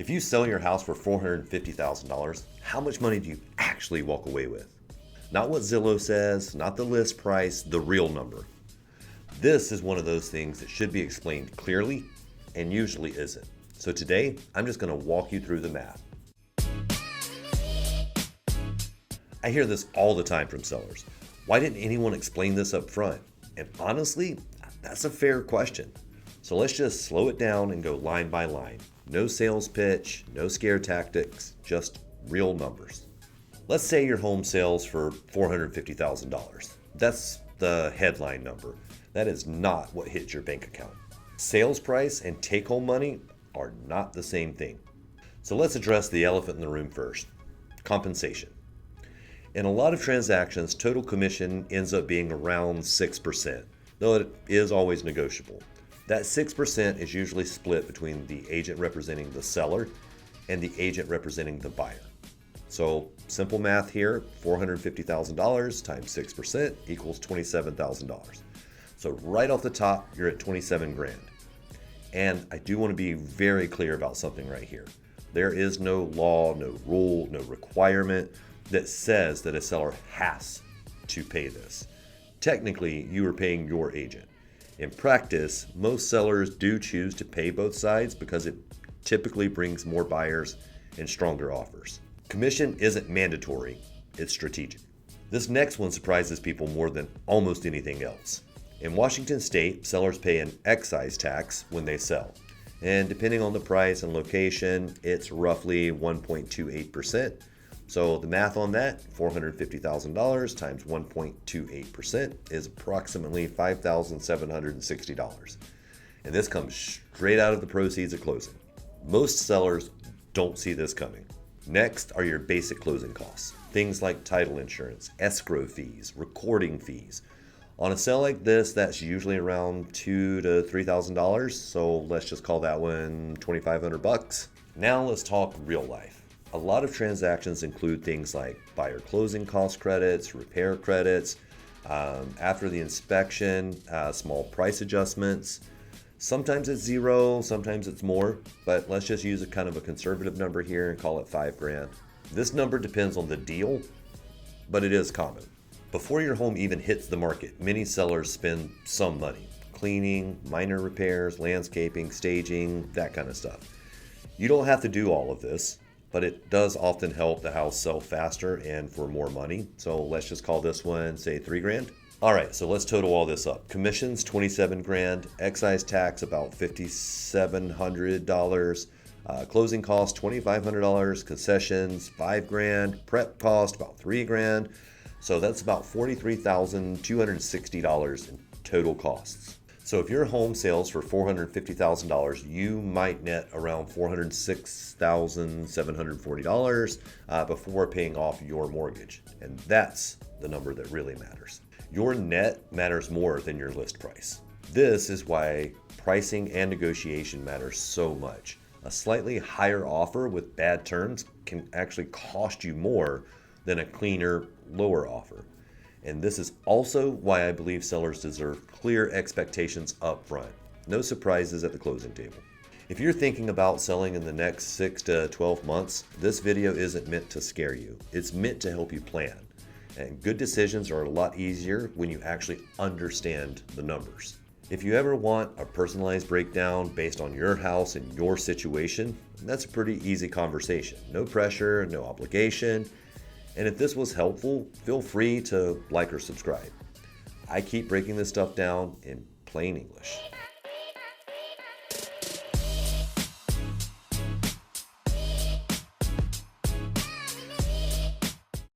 If you sell your house for $450,000, how much money do you actually walk away with? Not what Zillow says, not the list price, the real number. This is one of those things that should be explained clearly and usually isn't. So today, I'm just going to walk you through the math. I hear this all the time from sellers. Why didn't anyone explain this up front? And honestly, that's a fair question. So let's just slow it down and go line by line. No sales pitch, no scare tactics, just real numbers. Let's say your home sells for $450,000. That's the headline number. That is not what hits your bank account. Sales price and take-home money are not the same thing. So let's address the elephant in the room first, compensation. In a lot of transactions, total commission ends up being around 6%, though it is always negotiable. That 6% is usually split between the agent representing the seller and the agent representing the buyer. So simple math here, $450,000 times 6% equals $27,000. So right off the top, you're at 27 grand. And I do want to be very clear about something right here. There is no law, no rule, no requirement that says that a seller has to pay this. Technically, you are paying your agent. In practice, most sellers do choose to pay both sides because it typically brings more buyers and stronger offers. Commission isn't mandatory, it's strategic. This next one surprises people more than almost anything else. In Washington State, sellers pay an excise tax when they sell. And depending on the price and location, it's roughly 1.28%. So the math on that, $450,000 times 1.28% is approximately $5,760. And this comes straight out of the proceeds at closing. Most sellers don't see this coming. Next are your basic closing costs. Things like title insurance, escrow fees, recording fees. On a sale like this, that's usually around $2,000 to $3,000. So let's just call that one $2,500. Now let's talk real life. A lot of transactions include things like buyer closing cost credits, repair credits, after the inspection, small price adjustments. Sometimes it's zero, sometimes it's more, but let's just use a kind of a conservative number here and call it $5 grand. This number depends on the deal, but it is common. Before your home even hits the market, many sellers spend some money. Cleaning, minor repairs, landscaping, staging, that kind of stuff. You don't have to do all of this, but it does often help the house sell faster and for more money. So let's just call this one, say $3 grand. All right, so let's total all this up. Commissions, 27 grand. Excise tax, about $5,700. Closing costs, $2,500. Concessions, $5 grand. Prep cost, about $3 grand. So that's about $43,260 in total costs. So if your home sells for $450,000, you might net around $406,740 before paying off your mortgage. And that's the number that really matters. Your net matters more than your list price. This is why pricing and negotiation matters so much. A slightly higher offer with bad terms can actually cost you more than a cleaner, lower offer. And this is also why I believe sellers deserve clear expectations up front. No surprises at the closing table. If you're thinking about selling in the next 6 to 12 months, this video isn't meant to scare you. It's meant to help you plan. And good decisions are a lot easier when you actually understand the numbers. If you ever want a personalized breakdown based on your house and your situation, that's a pretty easy conversation. No pressure, no obligation. And if this was helpful, feel free to like or subscribe. I keep breaking this stuff down in plain English.